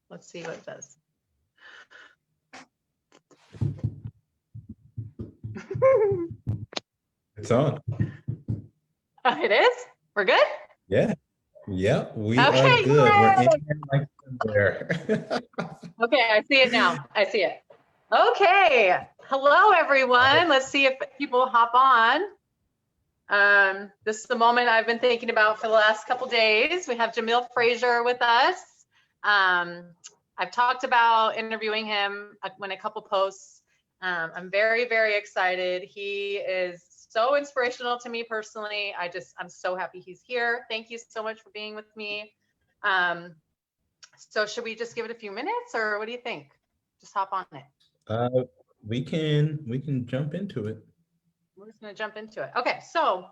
Let's see what it does. It's on. It is? We're good? Yeah. Yeah, we are Okay, good. We're in yay! here like there. Okay, I see it now. I see it. Okay. Hello, everyone. Let's see if people hop on. This is the moment I've been thinking about for the last couple days. We have Jamil Frazier with us. I've talked about interviewing him when a couple posts. I'm very, very excited. He is so inspirational to me personally. I'm so happy he's here. Thank you so much for being with me. So should we just give it a few minutes, or what do you think? Just hop on it. Uh, we can jump into it. We're just going to jump into it. Okay, so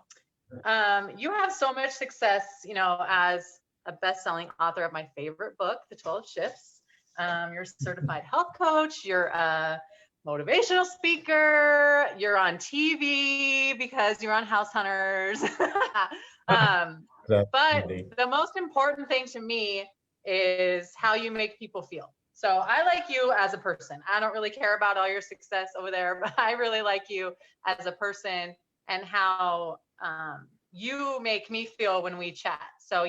you have so much success, as a best-selling author of my favorite book, The 12 Shifts. You're a certified health coach. You're a motivational speaker. You're on TV because you're on House Hunters. But the most important thing to me is how you make people feel. So I like you as a person. I don't really care about all your success over there, but I really like you as a person and how you make me feel when we chat. So,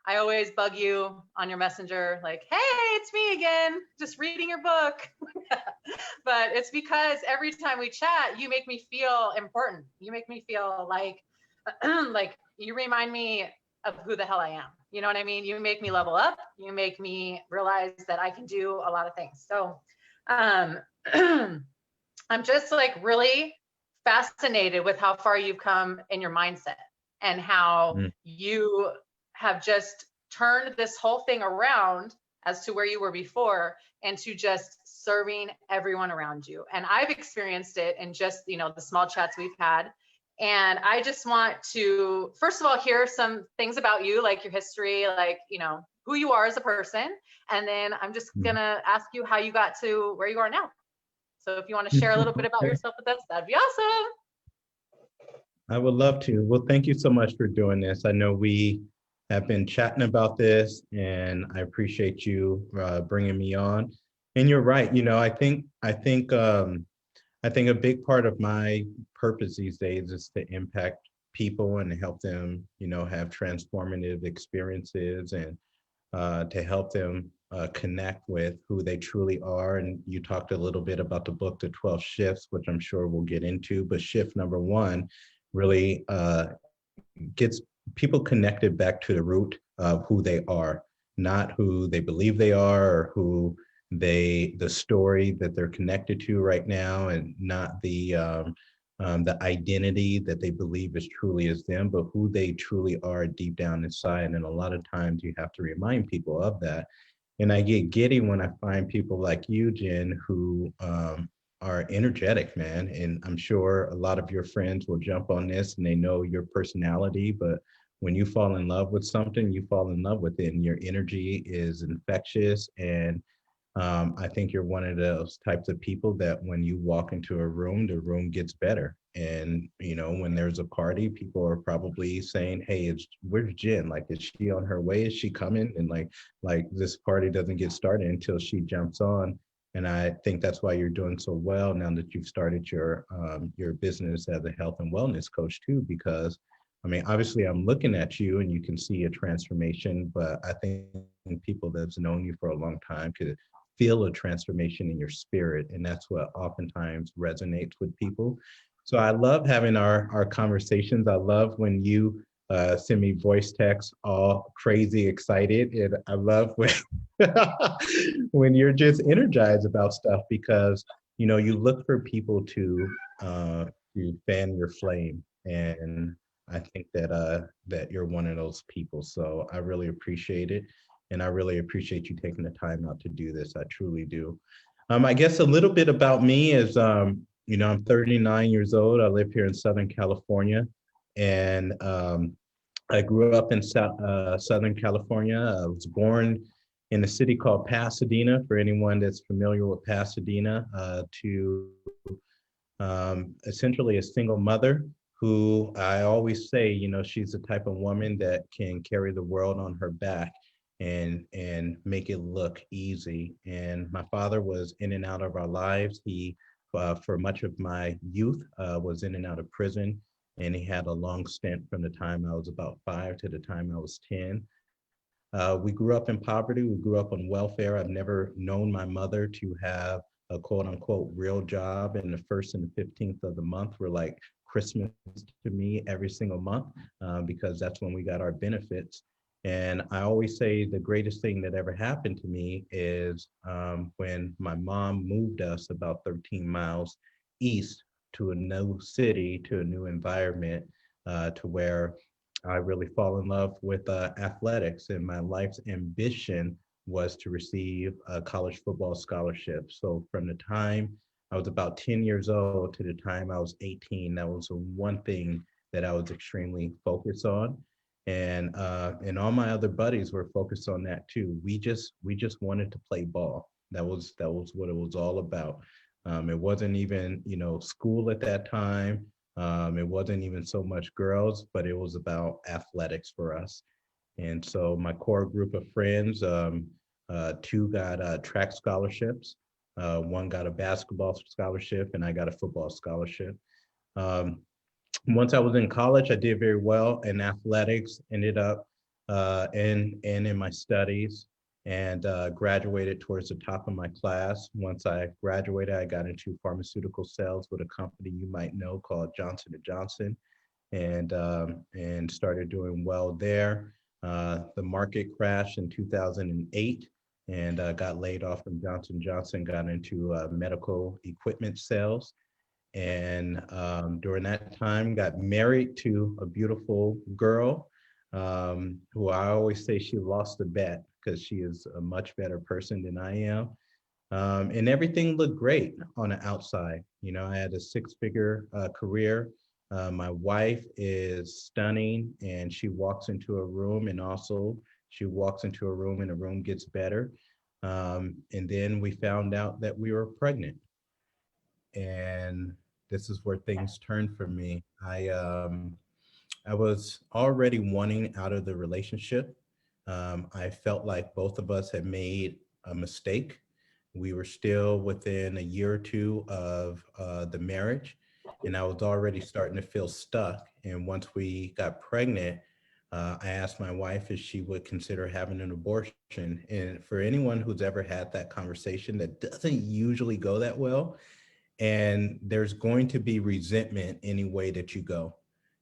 I always bug you on your messenger, like, hey, it's me again, just reading your book. But it's because every time we chat, you make me feel important. You make me feel like, like you remind me of who the hell I am. You know what I mean? You make me level up. You make me realize that I can do a lot of things. So I'm just like really fascinated with how far you've come in your mindset and how you have just turned this whole thing around as to where you were before into just serving everyone around you. And I've experienced it in just, the small chats we've had. And I just want to, first of all, hear some things about you, like your history, like, who you are as a person. And then I'm just going to ask you how you got to where you are now. So if you want to share a little bit about yourself with us, that'd be awesome. I would love to. Well, thank you so much for doing this. I know we have been chatting about this, and I appreciate you bringing me on. And you're right. I think a big part of my purpose these days is to impact people and help them, have transformative experiences and to help them connect with who they truly are. And you talked a little bit about the book, The 12 Shifts, which I'm sure we'll get into. But shift number one really gets people connected back to the root of who they are, not who they believe they are or the story that they're connected to right now, and not the identity that they believe is truly is them, but who they truly are deep down inside. And a lot of times you have to remind people of that. And I get giddy when I find people like you, Jen, who are energetic, man. And I'm sure a lot of your friends will jump on this and they know your personality, but when you fall in love with something, you fall in love with it, and your energy is infectious. And I think you're one of those types of people that when you walk into a room, the room gets better. And, when there's a party, people are probably saying, hey, where's Jen? Like, is she on her way? Is she coming? And like this party doesn't get started until she jumps on. And I think that's why you're doing so well now that you've started your business as a health and wellness coach too, because I mean, obviously I'm looking at you and you can see a transformation, but I think people that's known you for a long time could feel a transformation in your spirit. And that's what oftentimes resonates with people. So I love having our conversations. I love when you send me voice texts all crazy excited. And I love when, when you're just energized about stuff because, you look for people to fan your flame. And I think that you're one of those people. So I really appreciate it. And I really appreciate you taking the time out to do this. I truly do. I guess a little bit about me is, I'm 39 years old. I live here in Southern California. And I grew up in Southern California. I was born in a city called Pasadena, for anyone that's familiar with Pasadena, to essentially a single mother who I always say, she's the type of woman that can carry the world on her back. and make it look easy. And my father was in and out of our lives. He for much of my youth was in and out of prison, and he had a long stint from the time I was about 5 to the time I was 10. We grew up in poverty. We grew up on welfare. I've never known my mother to have a quote unquote real job. And the first and the 15th of the month were like Christmas to me every single month because that's when we got our benefits. And I always say the greatest thing that ever happened to me is when my mom moved us about 13 miles east to a new city, to a new environment, to where I really fall in love with athletics, and my life's ambition was to receive a college football scholarship. So from the time I was about 10 years old to the time I was 18, that was the one thing that I was extremely focused on. And all my other buddies were focused on that too. We just wanted to play ball. That was what it was all about. It wasn't even, school at that time. It wasn't even so much girls, but it was about athletics for us. And so my core group of friends, two got track scholarships. One got a basketball scholarship, and I got a football scholarship. Um, Once I was in college, I did very well in athletics, ended up in my studies, and graduated towards the top of my class. Once I graduated, I got into pharmaceutical sales with a company you might know called Johnson& and Johnson, and started doing well there. The market crashed in 2008, and got laid off from Johnson& Johnson, got into medical equipment sales, and during that time got married to a beautiful girl, who I always say she lost the bet because she is a much better person than I am. And everything looked great on the outside. I had a six-figure career. My wife is stunning, and she walks into a room, and also she walks into a room and the room gets better. And then we found out that we were pregnant, and this is where things turned for me. I was already wanting out of the relationship. I felt like both of us had made a mistake. We were still within a year or two of the marriage, and I was already starting to feel stuck. And once we got pregnant, I asked my wife if she would consider having an abortion. And for anyone who's ever had that conversation, that doesn't usually go that well, and there's going to be resentment any way that you go.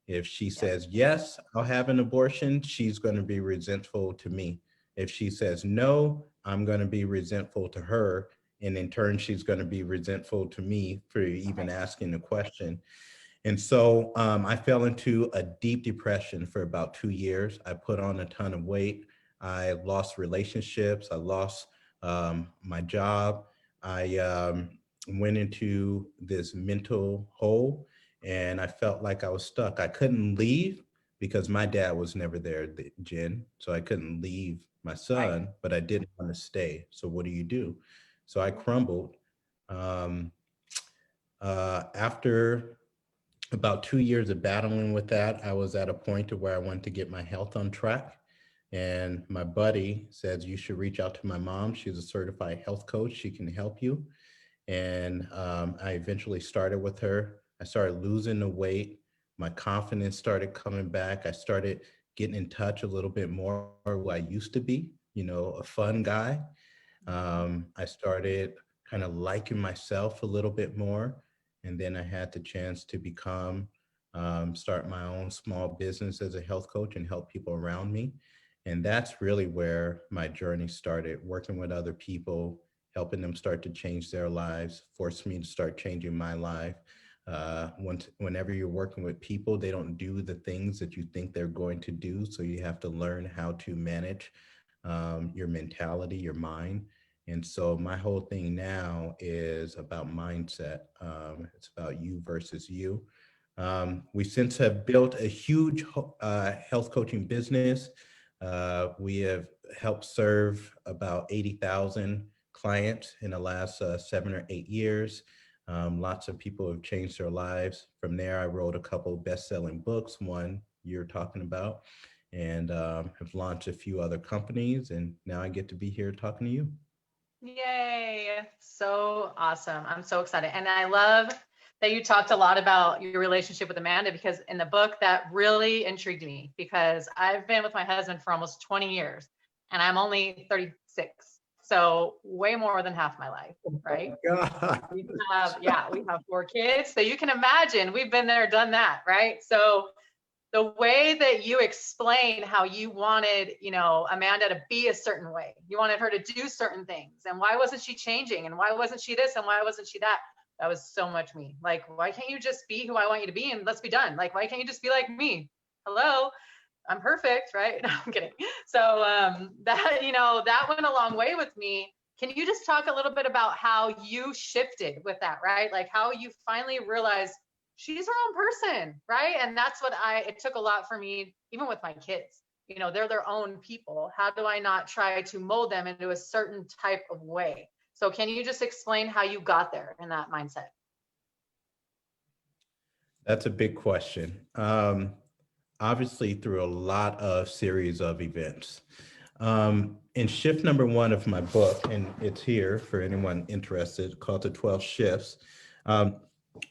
If she Yeah. says, yes, I'll have an abortion, she's going to be resentful to me. If she says, no, I'm going to be resentful to her. And in turn, she's going to be resentful to me for even Right. asking the question. And so I fell into a deep depression for about 2 years. I put on a ton of weight. I lost relationships. I lost my job. I went into this mental hole, and I felt like I was stuck. I couldn't leave because my dad was never there, Jen. So I couldn't leave my Right. son, but I didn't want to stay. So what do you do? So I crumbled. Um, After about 2 years of battling with that, I was at a point to where I wanted to get my health on track. And my buddy says, you should reach out to my mom. She's a certified health coach. She can help you. And I eventually started with her. I started losing the weight. My confidence started coming back. I started getting in touch a little bit more who I used to be, a fun guy. I started kind of liking myself a little bit more. And then I had the chance to start my own small business as a health coach and help people around me. And that's really where my journey started, working with other people, helping them start to change their lives, forced me to start changing my life. Whenever you're working with people, they don't do the things that you think they're going to do. So you have to learn how to manage your mentality, your mind. And so my whole thing now is about mindset. It's about you versus you. We since have built a huge health coaching business. We have helped serve about 80,000 clients in the last 7 or 8 years. Lots of people have changed their lives. From there, I wrote a couple best-selling books, one you're talking about. and have launched a few other companies. And now I get to be here talking to you. Yay. So awesome. I'm so excited. And I love that you talked a lot about your relationship with Amanda, because in the book that really intrigued me, because I've been with my husband for almost 20 years and I'm only 36. So way more than half my life, right? God. We have 4 kids. So you can imagine we've been there, done that, right? So the way that you explain how you wanted, Amanda to be a certain way, you wanted her to do certain things, and why wasn't she changing, and why wasn't she this, and why wasn't she that? That was so much me. Like, why can't you just be who I want you to be and let's be done? Like, why can't you just be like me? Hello, I'm perfect, right? No, I'm kidding. So that went a long way with me. Can you just talk a little bit about how you shifted with that, right? Like how you finally realized she's her own person, right? And that's what it took a lot for me, even with my kids. They're their own people. How do I not try to mold them into a certain type of way? So can you just explain how you got there in that mindset? That's a big question. Obviously, through a lot of series of events. In shift number one of my book, and it's here for anyone interested, called The 12 Shifts. Um,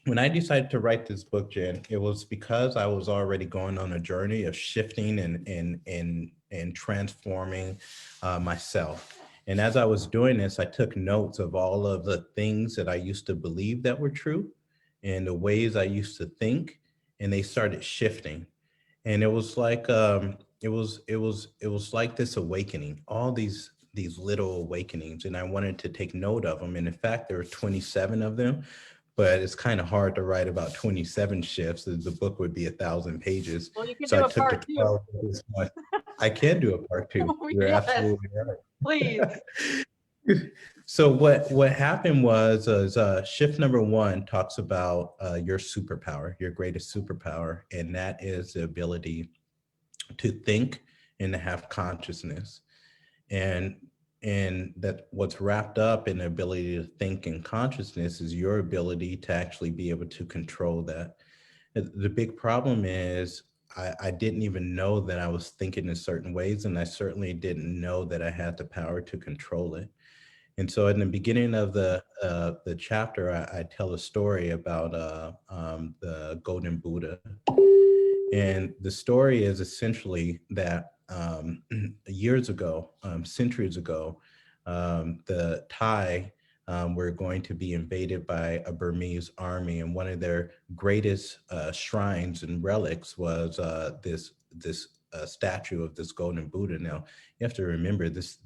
when I decided to write this book, Jen, it was because I was already going on a journey of shifting and transforming myself. And as I was doing this, I took notes of all of the things that I used to believe that were true and the ways I used to think, and they started shifting. And it was like it was like this awakening, all these little awakenings, and I wanted to take note of them. And in fact, there are 27 of them, but it's kind of hard to write about 27 shifts. The book would be 1,000 pages. Well, you can So I do a took the part two. 12 of this one. I can do a part two. You're Yes, absolutely please. right. So what happened was shift number one talks about your superpower, your greatest superpower, and that is the ability to think and to have consciousness. And that what's wrapped up in the ability to think and consciousness is your ability to actually be able to control that. The big problem is I didn't even know that I was thinking in certain ways, and I certainly didn't know that I had the power to control it. And so in the beginning of the chapter, I tell a story about the golden Buddha. And the story is essentially that years ago, centuries ago, the Thai were going to be invaded by a Burmese army, and one of their greatest shrines and relics was this statue of this golden Buddha. Now, you have to remember this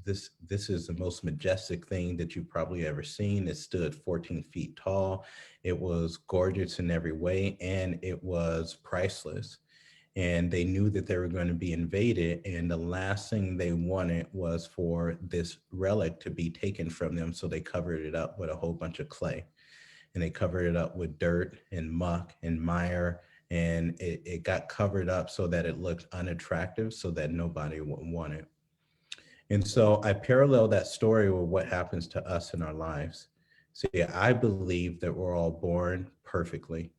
is the most majestic thing that you've probably ever seen. It stood 14 feet tall. It was gorgeous in every way, and it was priceless. And they knew that they were going to be invaded, and the last thing they wanted was for this relic to be taken from them. So they covered it up with a whole bunch of clay, and they covered it up with dirt and muck and mire, and it got covered up so that it looked unattractive, so that nobody would want it. And so I parallel that story with what happens to us in our lives. See, I believe that we're all born perfectly,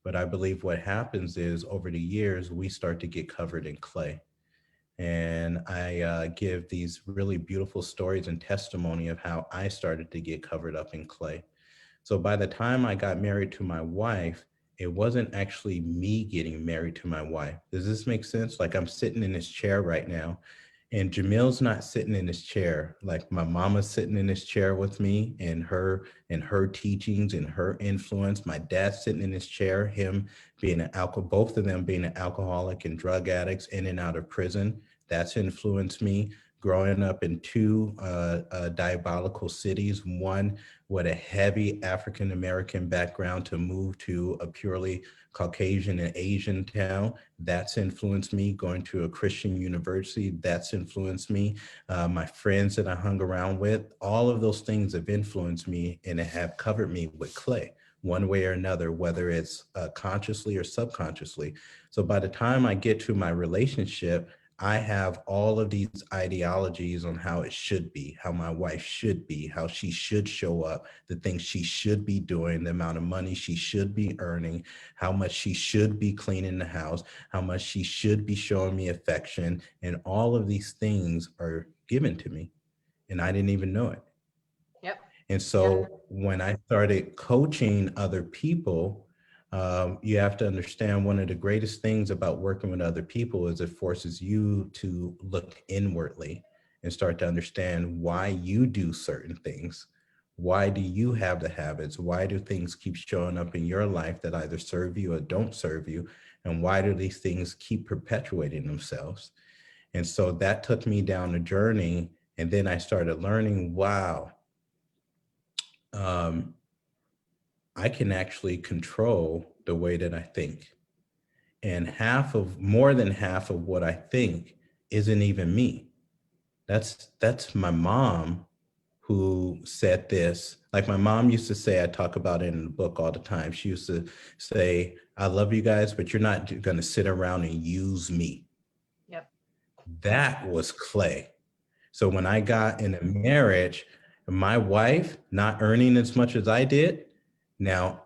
but I believe what happens is over the years, we start to get covered in clay. And I give these really beautiful stories and testimony of how I started to get covered up in clay. So by the time I got married to my wife, it wasn't actually me getting married to my wife. Does this make sense? Like I'm sitting in this chair right now, and Jamil's not sitting in his chair. Like my mama's sitting in this chair with me, and her teachings and her influence. My dad's sitting in his chair, him being an alcohol, both of them being an alcoholic and drug addicts in and out of prison. That's influenced me. Growing up in two diabolical cities, one with a heavy African American background to move to a purely Caucasian and Asian town. That's influenced me. Going to a Christian university, that's influenced me. My friends that I hung around with, all of those things have influenced me and have covered me with clay one way or another, whether it's consciously or subconsciously. So by the time I get to my relationship, I have all of these ideologies on how it should be, how my wife should be, how she should show up, the things she should be doing, the amount of money she should be earning, how much she should be cleaning the house, how much she should be showing me affection. And all of these things are given to me, and I didn't even know it. Yep. And Yep. so when I started coaching other people, you have to understand one of the greatest things about working with other people is it forces you to look inwardly and start to understand why you do certain things. Why do you have the habits? Why do things keep showing up in your life that either serve you or don't serve you? And why do these things keep perpetuating themselves? And so that took me down a journey. And then I started learning, wow, um, I can actually control the way that I think. And more than half of what I think isn't even me. That's my mom who said this. Like my mom used to say, I talk about it in the book all the time. She used to say, I love you guys, but you're not going to sit around and use me. Yep. That was clay. So when I got in a marriage, my wife not earning as much as I did, now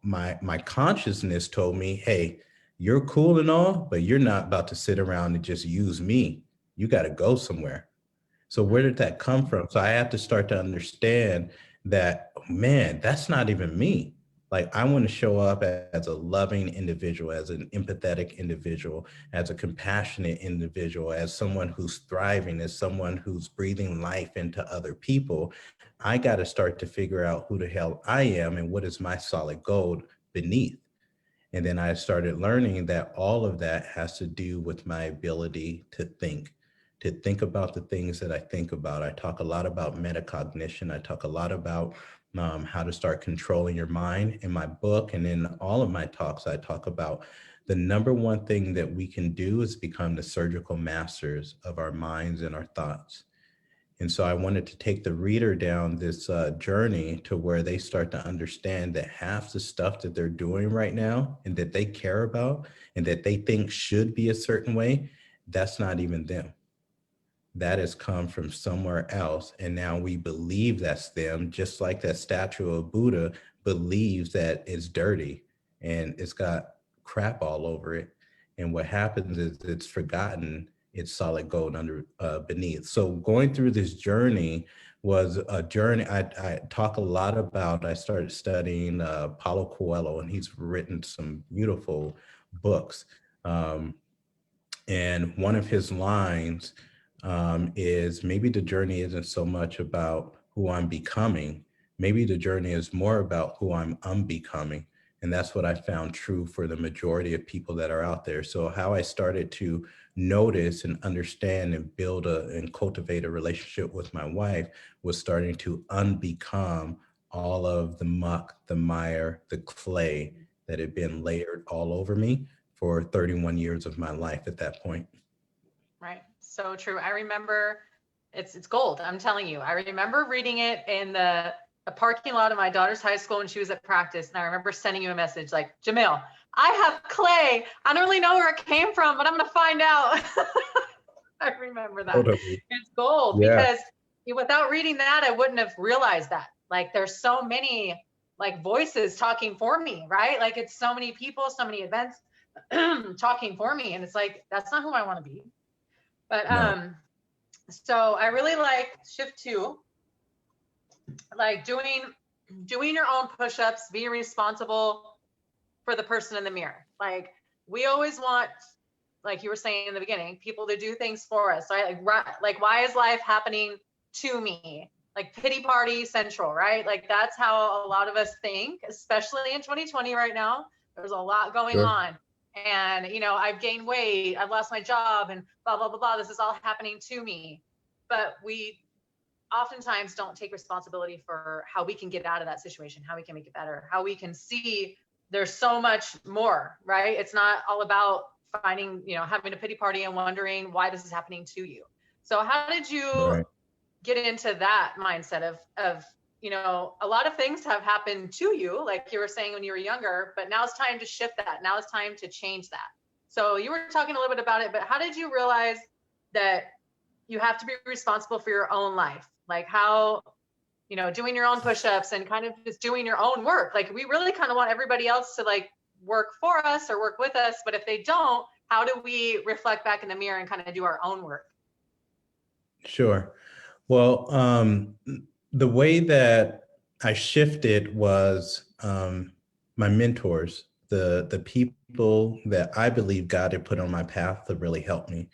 my consciousness told me, hey, you're cool and all, but you're not about to sit around and just use me. You got to go somewhere. So where did that come from? So I have to start to understand that, man, that's not even me. Like I want to show up as a loving individual, as an empathetic individual, as a compassionate individual, as someone who's thriving, as someone who's breathing life into other people. I got to start to figure out who the hell I am and what is my solid gold beneath. And then I started learning that all of that has to do with my ability to think about the things that I think about. I talk a lot about metacognition. I talk a lot about how to start controlling your mind in my book. And in all of my talks, I talk about the number one thing that we can do is become the surgical masters of our minds and our thoughts. And so I wanted to take the reader down this journey to where they start to understand that half the stuff that they're doing right now and that they care about and that they think should be a certain way, that's not even them. That has come from somewhere else. And now we believe that's them, just like that statue of Buddha believes that it's dirty and it's got crap all over it. And what happens is it's forgotten its solid gold under beneath. So going through this journey was a journey I talk a lot about. I started studying Paulo Coelho, and he's written some beautiful books. Um, and one of his lines is maybe the journey isn't so much about who I'm becoming. Maybe the journey is more about who I'm unbecoming. And that's what I found true for the majority of people that are out there. So how I started to notice and understand and build and cultivate a relationship with my wife was starting to unbecome all of the muck, the mire, the clay that had been layered all over me for 31 years of my life at that point. Right. So true. I remember it's gold. I'm telling you. I remember reading it in the parking lot of my daughter's high school when she was at practice. And I remember sending you a message like, Jamil, I have clay. I don't really know where it came from, but I'm going to find out. I remember that. Totally. It's gold Yeah. because without reading that, I wouldn't have realized that. Like there's so many like voices talking for me, right? Like it's so many people, so many events talking for me. And it's like, that's not who I want to be. But No. so I really like shift 2, like doing your own push-ups, being responsible for the person in the mirror. Like we always want, like you were saying in the beginning, people to do things for us. Right? Like why is life happening to me? Like pity party central, right? Like that's how a lot of us think, especially in 2020 right now. There's a lot going Sure. on. And, I've gained weight, I've lost my job, and blah, blah, blah, blah. This is all happening to me. But we oftentimes don't take responsibility for how we can get out of that situation, how we can make it better, how we can see there's so much more, right? It's not all about finding, having a pity party and wondering why this is happening to you. So how did you Right. get into that mindset of a lot of things have happened to you, like you were saying when you were younger, but now it's time to shift that. Now it's time to change that. So you were talking a little bit about it, but how did you realize that you have to be responsible for your own life? Like how, doing your own push-ups and kind of just doing your own work. Like we really kind of want everybody else to like work for us or work with us, but if they don't, how do we reflect back in the mirror and kind of do our own work? Sure. Well, the way that I shifted was my mentors, the people that I believe God had put on my path to really help me.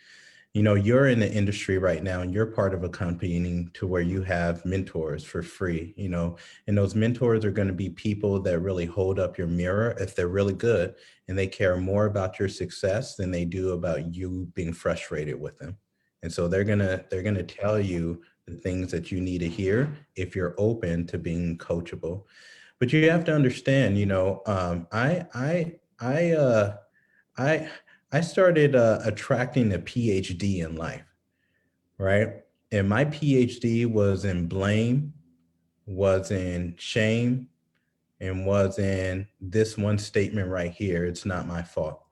You're in the industry right now and you're part of a company to where you have mentors for free, and those mentors are going to be people that really hold up your mirror if they're really good and they care more about your success than they do about you being frustrated with them. And so they're going to tell you the things that you need to hear if you're open to being coachable. But you have to understand, I I started attracting a PhD in life, right? And my PhD was in blame, was in shame, and was in this one statement right here: it's not my fault.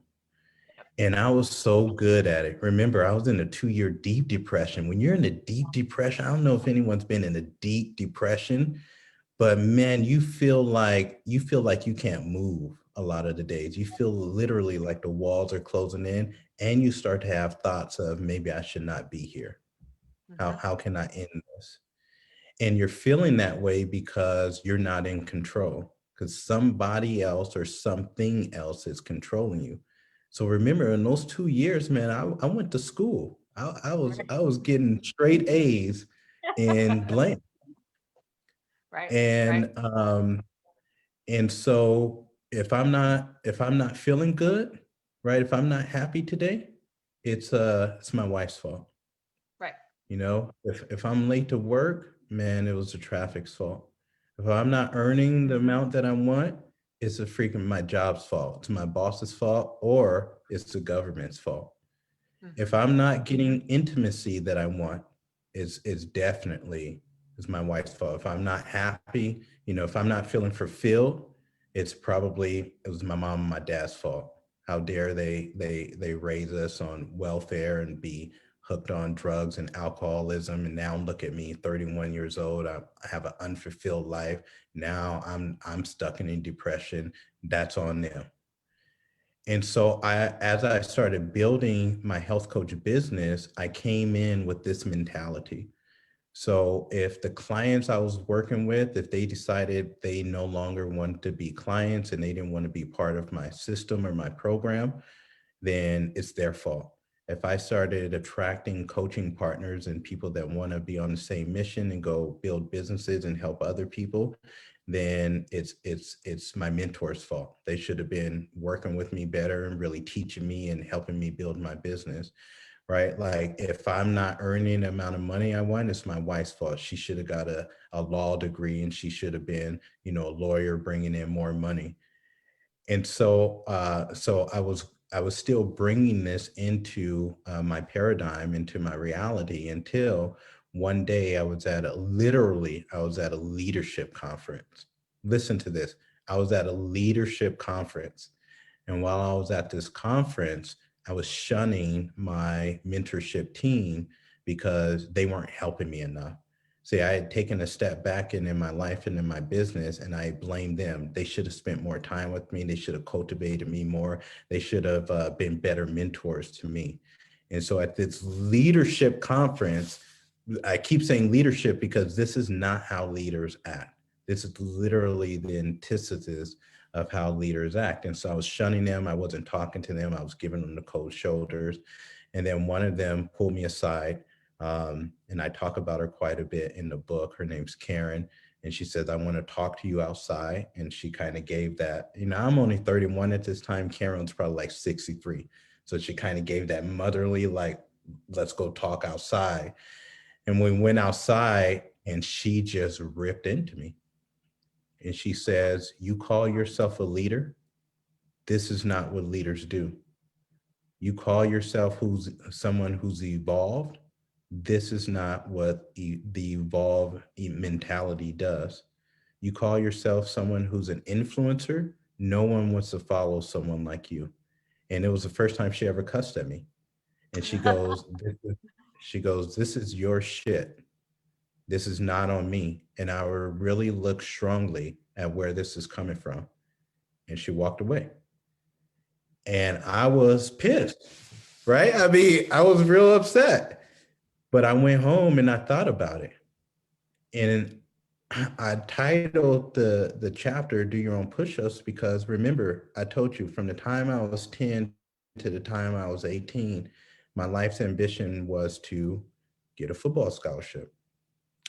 And I was so good at it. Remember, I was in a 2-year deep depression. When you're in a deep depression, I don't know if anyone's been in a deep depression, but man, you feel like you can't move a lot of the days. You feel literally like the walls are closing in, and you start to have thoughts of maybe I should not be here. Mm-hmm. How can I end this? And you're feeling that way because you're not in control, because somebody else or something else is controlling you. So remember, in those 2 years, man, I went to school. I was getting straight A's in blank. Right, right, And so if I'm not feeling good, right? If I'm not happy today, it's my wife's fault. right. If I'm late to work, man, it was the traffic's fault. If I'm not earning the amount that I want, it's a freaking my job's fault. It's my boss's fault, or it's the government's fault. Mm-hmm. If I'm not getting intimacy that I want, it's definitely is my wife's fault. If I'm not happy, if I'm not feeling fulfilled, it was my mom and my dad's fault. How dare they raise us on welfare and be hooked on drugs and alcoholism, and now look at me, 31 years old. I have an unfulfilled life. Now I'm stuck in depression. That's on them. And so as I started building my health coach business, I came in with this mentality. So if the clients I was working with, if they decided they no longer wanted to be clients and they didn't want to be part of my system or my program, then it's their fault. If I started attracting coaching partners and people that want to be on the same mission and go build businesses and help other people, then it's my mentor's fault. They should have been working with me better and really teaching me and helping me build my business, right? Like if I'm not earning the amount of money I want, it's my wife's fault. She should have got a law degree and she should have been, a lawyer bringing in more money. And so I was still bringing this into my paradigm, into my reality, until one day I was at a leadership conference. Listen to this. I was at a leadership conference, and while I was at this conference, I was shunning my mentorship team because they weren't helping me enough. See, I had taken a step back in my life and in my business, and I blamed them. They should have spent more time with me. They should have cultivated me more. They should have been better mentors to me. And so at this leadership conference, I keep saying leadership because this is not how leaders act. This is literally the antithesis of how leaders act. And so I was shunning them. I wasn't talking to them. I was giving them the cold shoulders. And then one of them pulled me aside. And I talk about her quite a bit in the book. Her name's Karen. And she says, I want to talk to you outside. And she kind of gave that, I'm only 31 at this time. Karen's probably like 63. So she kind of gave that motherly, like, let's go talk outside. And we went outside and she just ripped into me. And she says, you call yourself a leader? This is not what leaders do. You call yourself someone who's evolved? This is not what the evolved mentality does. You call yourself someone who's an influencer? No one wants to follow someone like you. And it was the first time she ever cussed at me. And this is your shit. This is not on me. And I will really look strongly at where this is coming from. And she walked away. And I was pissed, right? I mean, I was real upset. But I went home and I thought about it. And I titled the chapter "Do Your Own Push-Ups" because remember, I told you from the time I was 10 to the time I was 18, my life's ambition was to get a football scholarship.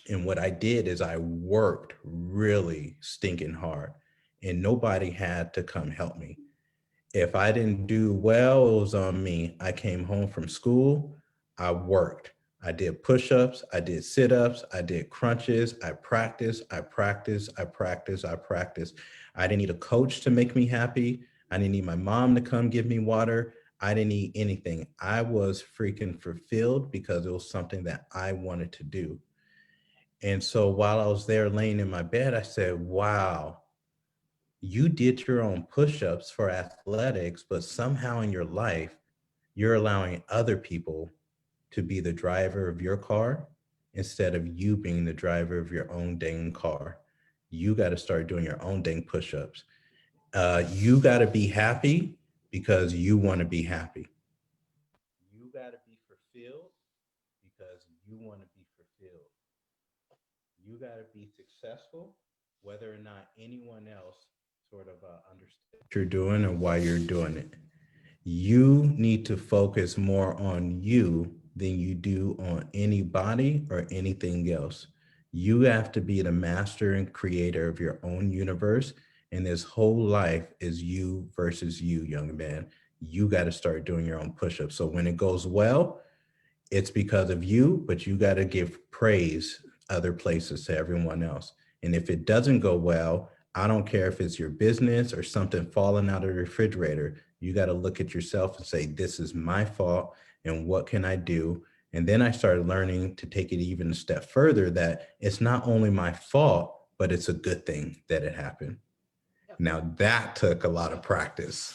And what I did is I worked really stinking hard, and nobody had to come help me. If I didn't do well, it was on me. I came home from school, I worked. I did push-ups, I did sit-ups, I did crunches, I practiced, I practiced, I practiced, I practiced. I didn't need a coach to make me happy. I didn't need my mom to come give me water. I didn't need anything. I was freaking fulfilled because it was something that I wanted to do. And so while I was there laying in my bed, I said, wow, you did your own push-ups for athletics, but somehow in your life, you're allowing other people to be the driver of your car instead of you being the driver of your own dang car. You got to start doing your own dang push-ups. You got to be happy because you want to be happy. You got to be fulfilled because you want to be fulfilled. You got to be successful, whether or not anyone else sort of understands what you're doing or why you're doing it. You need to focus more on you than you do on anybody or anything else. You have to be the master and creator of your own universe. And this whole life is you versus you, young man. You got to start doing your own push-ups. So when it goes well, it's because of you, but you got to give praise other places to everyone else. And if it doesn't go well, I don't care if it's your business or something falling out of the refrigerator. You got to look at yourself and say, this is my fault. And what can I do? And then I started learning to take it even a step further that it's not only my fault, but it's a good thing that it happened. Yep. Now that took a lot of practice.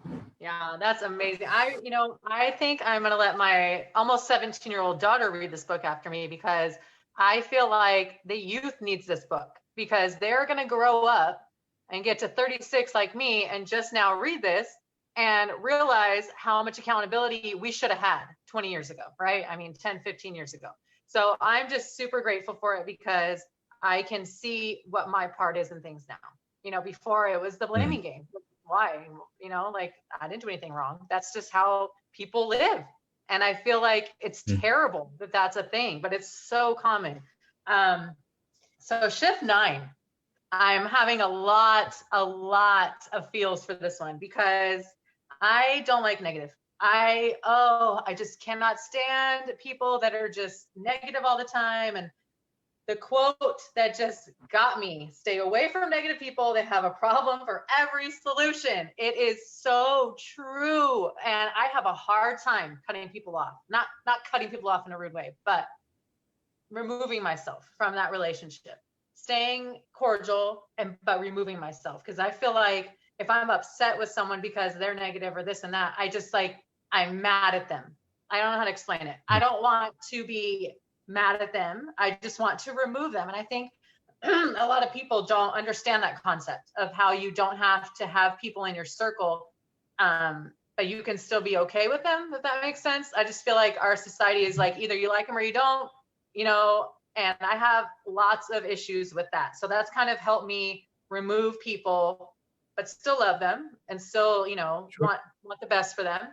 Mhm. Yeah, that's amazing. I think I'm going to let my almost 17-year-old daughter read this book after me because I feel like the youth needs this book because they're going to grow up and get to 36 like me and just now read this and realize how much accountability we should have had 20 years ago, right? I mean, 10, 15 years ago. So I'm just super grateful for it because I can see what my part is in things now. Before it was the blaming Mm, game. Why? Like I didn't do anything wrong. That's just how people live. And I feel like it's mm. terrible that that's a thing, but it's so common. Um, so shift 9, I'm having a lot of feels for this one because I don't like negative. I just cannot stand people that are just negative all the time. And the quote that just got me: stay away from negative people. They have a problem for every solution. It is so true. And I have a hard time cutting people off, not cutting people off in a rude way, but removing myself from that relationship, staying cordial but removing myself. Cause I feel like if I'm upset with someone because they're negative or this and that, I'm mad at them. I don't know how to explain it. I don't want to be mad at them. I just want to remove them. And I think a lot of people don't understand that concept of how you don't have to have people in your circle, but you can still be okay with them, if that makes sense. I just feel like our society is like either you like them or you don't, and I have lots of issues with that. So that's kind of helped me remove people, but still love them and still, Sure. want the best for them,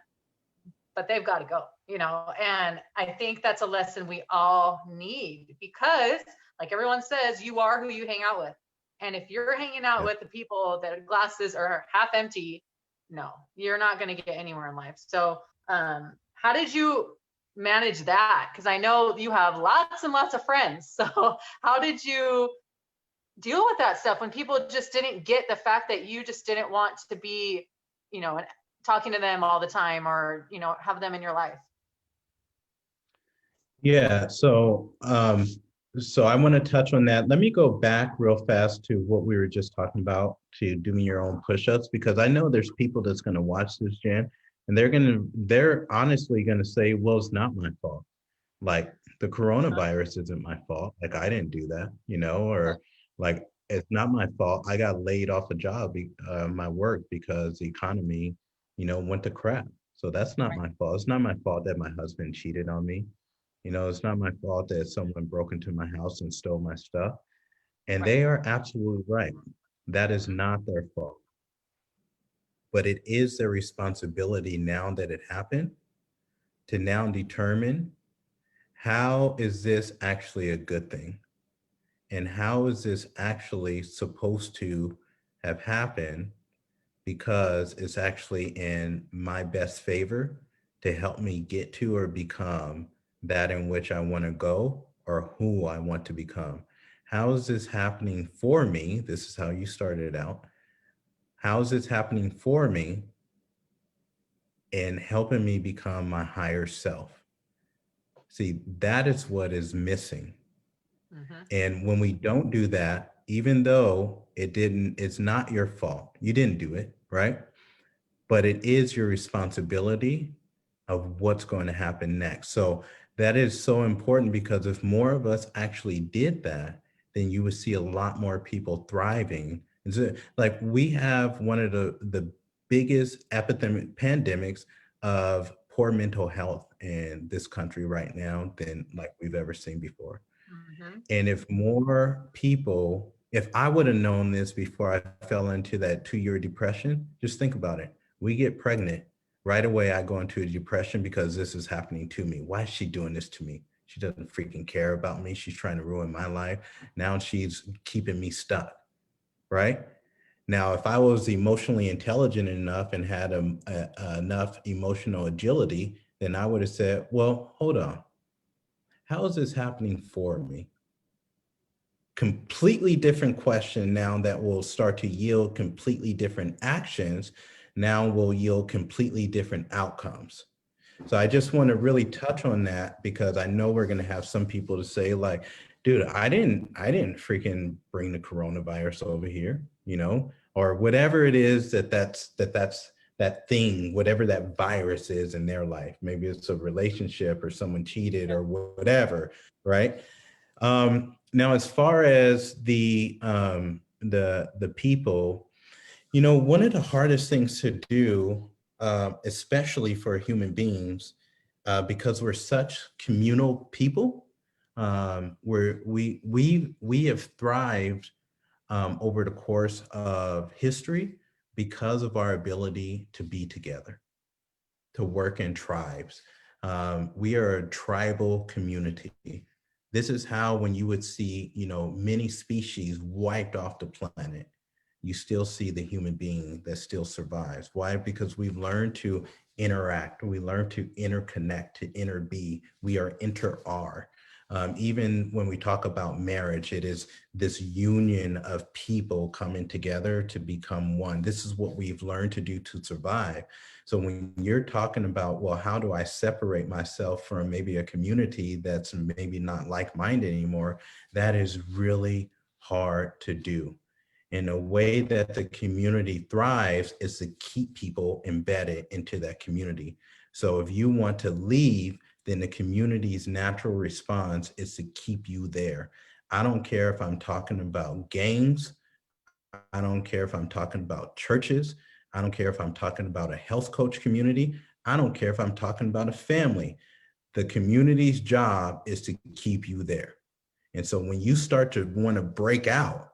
but they've got to go, and I think that's a lesson we all need because like everyone says, you are who you hang out with. And if you're hanging out Yeah. with the people that glasses are half empty, no, you're not going to get anywhere in life. So how did you manage that? Because I know you have lots and lots of friends. So how did you deal with that stuff when people just didn't get the fact that you just didn't want to be, talking to them all the time or, have them in your life? Yeah. So So I want to touch on that. Let me go back real fast to what we were just talking about, to doing your own push-ups, because I know there's people that's going to watch this, Jen, and they're honestly going to say, well, it's not my fault. Like, the coronavirus isn't my fault. Like, I didn't do that, or like, it's not my fault. I got laid off a job, my work, because the economy, went to crap. So that's not my fault. It's not my fault that my husband cheated on me. It's not my fault that someone broke into my house and stole my stuff. And Right. they are absolutely right. That is Mhm. not their fault. But it is their responsibility, now that it happened, to now determine, how is this actually a good thing? And how is this actually supposed to have happened, because it's actually in my best favor to help me get to or become that in which I want to go, or who I want to become. How is this happening for me? This is how you started out. How is this happening for me and helping me become my higher self? See, that is what is missing. Mhm. And when we don't do that, even though it's not your fault, you didn't do it, right? But it is your responsibility of what's going to happen next. So that is so important, because if more of us actually did that, then you would see a lot more people thriving. And so, like, we have one of the biggest epidemic pandemics of poor mental health in this country right now than like we've ever seen before. Mhm. And if more people, if I would have known this before I fell into that 2-year depression, just think about it. We get pregnant. Right away, I go into a depression because this is happening to me. Why is she doing this to me? She doesn't freaking care about me. She's trying to ruin my life. Now she's keeping me stuck, right? Now, if I was emotionally intelligent enough and had enough emotional agility, then I would have said, well, hold on. How is this happening for me? Completely different question now, that will start to yield completely different actions, now will yield completely different outcomes. So I just want to really touch on that, because I know we're going to have some people to say, like, dude, I didn't freaking bring the coronavirus over here, or whatever it is, that's that thing, whatever that virus is in their life. Maybe it's a relationship, or someone cheated, or whatever, right? Now, as far as the people, one of the hardest things to do, especially for human beings, because we're such communal people, we have thrived over the course of history, because of our ability to be together, to work in tribes. We are a tribal community. This is how, when you would see, many species wiped off the planet, you still see the human being that still survives. Why? Because we've learned to interact. We learn to interconnect, to interbe. We are inter-are. Even when we talk about marriage, it is this union of people coming together to become one. This is what we've learned to do to survive. So when you're talking about, well, how do I separate myself from maybe a community that's maybe not like-minded anymore, that is really hard to do. And a way that the community thrives is to keep people embedded into that community. So if you want to leave, then the community's natural response is to keep you there. I don't care if I'm talking about gangs. I don't care if I'm talking about churches. I don't care if I'm talking about a health coach community. I don't care if I'm talking about a family. The community's job is to keep you there. And so when you start to want to break out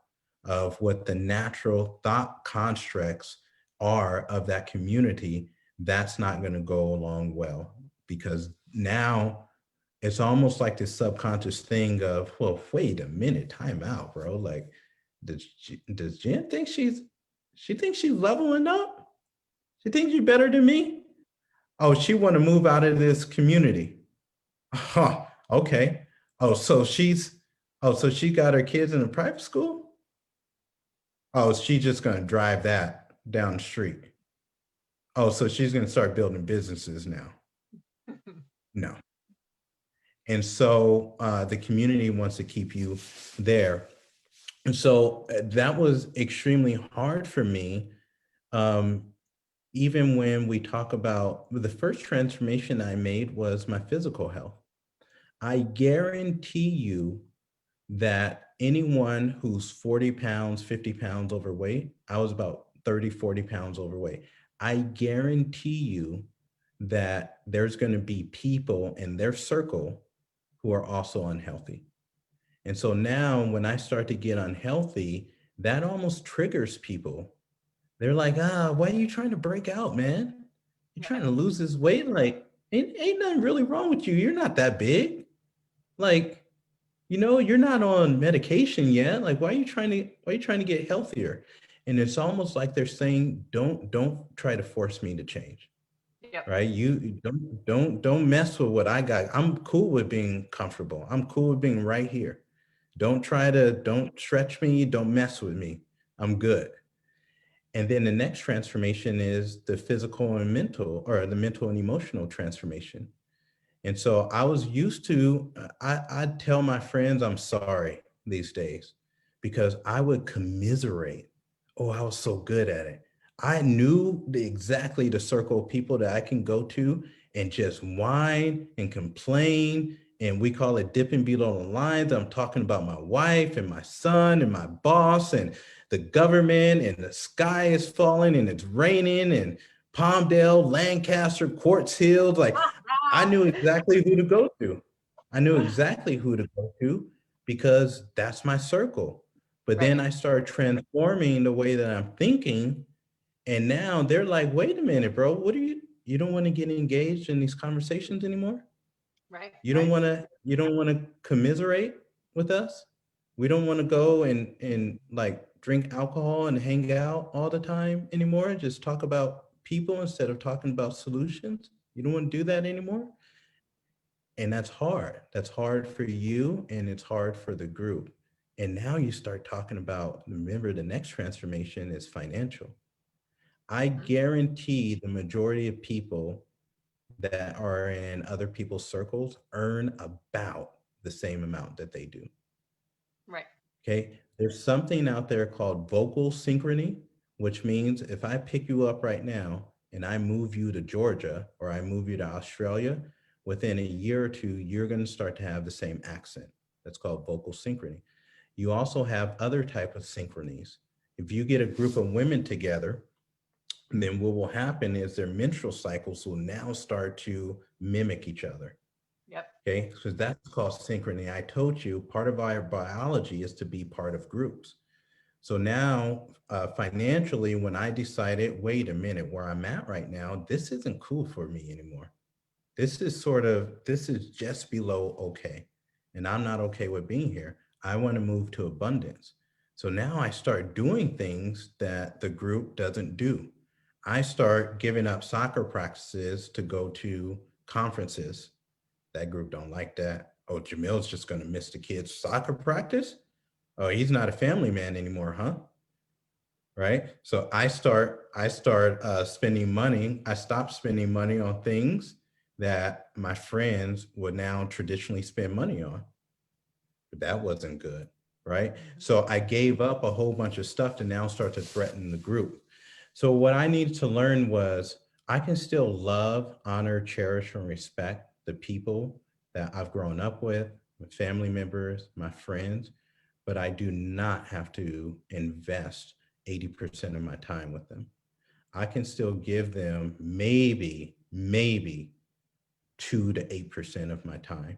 of what the natural thought constructs are of that community, that's not going to go along well, because now it's almost like this subconscious thing of, well, wait a minute, time out, bro. Like, does Jen think she thinks she's leveling up? She thinks she's better than me? Oh, she want to move out of this community. Huh, okay. Oh, so she got her kids in a private school? Oh, she's just gonna drive that down the street. Oh, so she's gonna start building businesses now. No. And so the community wants to keep you there. And so that was extremely hard for me. Um, Even when we talk about the first transformation I made was my physical health. I guarantee you that anyone who's 40 pounds, 50 pounds overweight, I was about 30, 40 pounds overweight. I guarantee you that there's going to be people in their circle who are also unhealthy. And so now when I start to get unhealthy, that almost triggers people. They're like, why are you trying to break out, man? You're trying Right. to lose this weight? Like, ain't nothing really wrong with you. You're not that big. Like, you're not on medication yet. Like, why are you trying to get healthier? And it's almost like they're saying, don't try to force me to change. Yep. Right? You don't mess with what I got. I'm cool with being comfortable. I'm cool with being right here. Don't stretch me, don't mess with me. I'm good. And then the next transformation is the physical and mental, or the mental and emotional transformation. And so I was used to, I'd tell my friends I'm sorry these days because I would commiserate. Oh, I was so good at it. I knew exactly the circle of people that I can go to and just whine and complain. And we call it dipping below the lines. I'm talking about my wife and my son and my boss and the government, and the sky is falling and it's raining, and Palmdale, Lancaster, Quartz Hill. Like, I knew exactly who to go to. I knew exactly who to go to because that's my circle. But then Right. I started transforming the way that I'm thinking. And now they're like, wait a minute, bro, you don't want to get engaged in these conversations anymore? Right. You don't Right. want to, commiserate with us? We don't want to go and like drink alcohol and hang out all the time anymore, just talk about people instead of talking about solutions? You don't want to do that anymore? And that's hard. That's hard for you and it's hard for the group. And now you start talking about, remember, the next transformation is financial. I Mhm. guarantee the majority of people that are in other people's circles earn about the same amount that they do. Right. Okay. There's something out there called vocal synchrony, which means if I pick you up right now and I move you to Georgia or I move you to Australia, within a year or two, you're going to start to have the same accent. That's called vocal synchrony. You also have other type of synchronies. If you get a group of women together, then what will happen is their menstrual cycles will now start to mimic each other. Yep. Okay, so that's called synchrony. I told you part of our biology is to be part of groups. So now, financially, when I decided, wait a minute, where I'm at right now, this isn't cool for me anymore. This is just below okay. And I'm not okay with being here. I want to move to abundance. So now I start doing things that the group doesn't do. I start giving up soccer practices to go to conferences. That group don't like that. Oh, Jamil's just going to miss the kids' soccer practice? Oh, he's not a family man anymore, huh? Right? So I start spending money. I stopped spending money on things that my friends would now traditionally spend money on. But that wasn't good, right? Mhm. So I gave up a whole bunch of stuff to now start to threaten the group. So what I needed to learn was I can still love, honor, cherish, and respect the people that I've grown up with, my family members, my friends, but I do not have to invest 80% of my time with them. I can still give them maybe 2 to 8% of my time.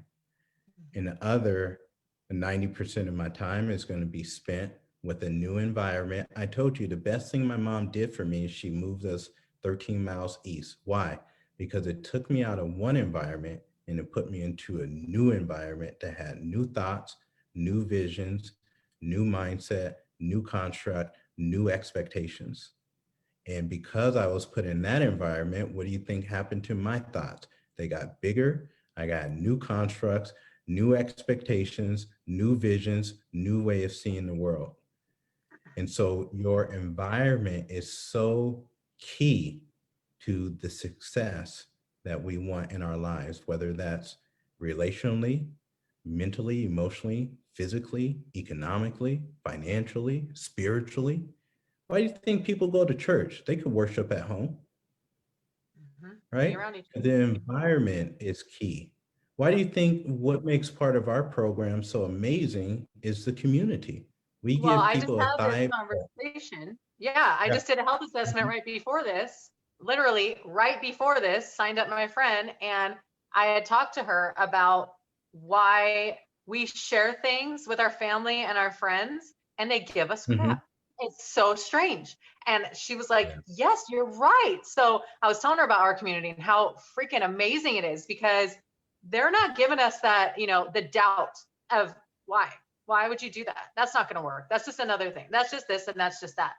And the other 90% of my time is going to be spent with a new environment. I told you the best thing my mom did for me is she moved us 13 miles east. Why? Because it took me out of one environment and it put me into a new environment that had new thoughts, new visions, new mindset, new construct, new expectations. And because I was put in that environment, what do you think happened to my thoughts? They got bigger. I got new constructs, new expectations, new visions, new way of seeing the world. And so your environment is so key to the success that we want in our lives, whether that's relationally, mentally, emotionally, physically, economically, financially, spiritually. Why do you think people go to church? They could worship at home, Be right? around each other. The environment is key. Why do you think what makes part of our program so amazing is the community? We Well, give I just people a had this thigh. conversation. Yeah, I Yeah. just did a health assessment Mhm. right before this, literally right before this, signed up my friend, and I had talked to her about why we share things with our family and our friends and they give us Mhm. crap. It's so strange. And she was like, Yes. yes, you're right. So I was telling her about our community and how freaking amazing it is because they're not giving us that, the doubt of why why would you do that? That's not going to work. That's just another thing. That's just this and that's just that.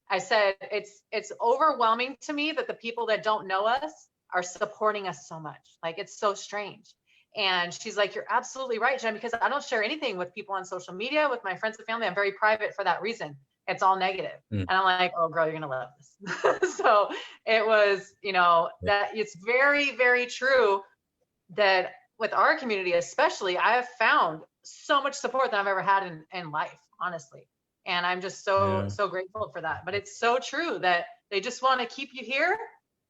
I said it's overwhelming to me that the people that don't know us are supporting us so much. Like it's so strange. And she's like, you're absolutely right, Jen, because I don't share anything with people on social media, with my friends and family. I'm very private for that reason. It's all negative. Mm. And I'm like, oh girl, you're gonna love this. So it was, that it's very, very true that with our community, especially, I have found so much support that I've ever had in life, honestly. And I'm just so, Yeah. so grateful for that. But it's so true that they just want to keep you here.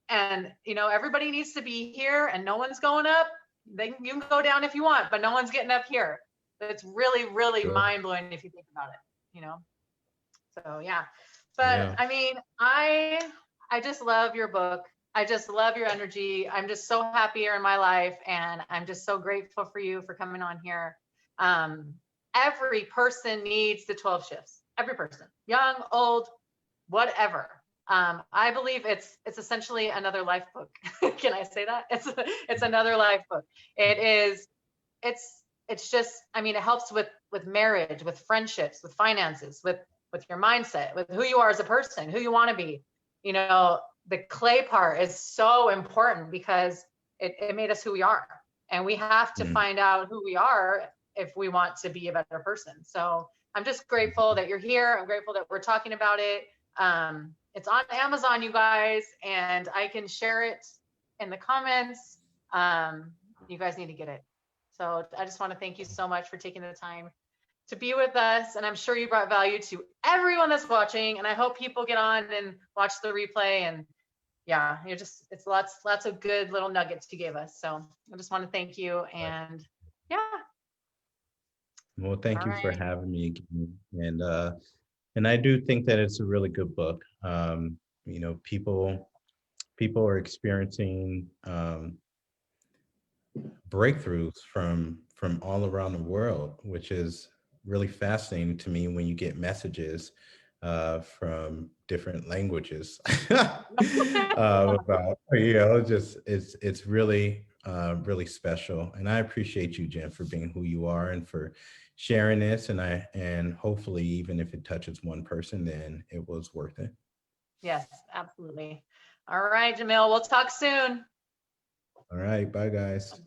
And, everybody needs to be here and no one's going up. You can go down if you want, but no one's getting up here. It's really, really Sure. mind blowing if you think about it. So yeah. But Yeah. I mean, I just love your book. I just love your energy. I'm just so happy you're in my life and I'm just so grateful for you for coming on here. Um, every person needs the 12 shifts. Every person, young, old, whatever. I believe it's essentially another life book. Can I say that? It's another life book. It is it's just, I mean, it helps with marriage, with friendships, with finances, with your mindset, with who you are as a person, who you want to be. The clay part is so important because it made us who we are, and we have to Mm. find out who we are if we want to be a better person. So I'm just grateful that you're here. I'm grateful that we're talking about it. It's on Amazon, you guys, and I can share it in the comments. You guys need to get it. So I just want to thank you so much for taking the time to be with us. And I'm sure you brought value to everyone that's watching. And I hope people get on and watch the replay. And yeah, it's lots of good little nuggets you gave us. So I just want to thank you. And yeah, Well, thank all you for right. having me again. And I do think that it's a really good book. People are experiencing breakthroughs from all around the world, which is really fascinating to me when you get messages from different languages about just it's really really special. And I appreciate you, Jen, for being who you are and for sharing this. And hopefully, even if it touches one person, then it was worth it. Yes, absolutely. All right, Jamil, we'll talk soon. All right, bye guys.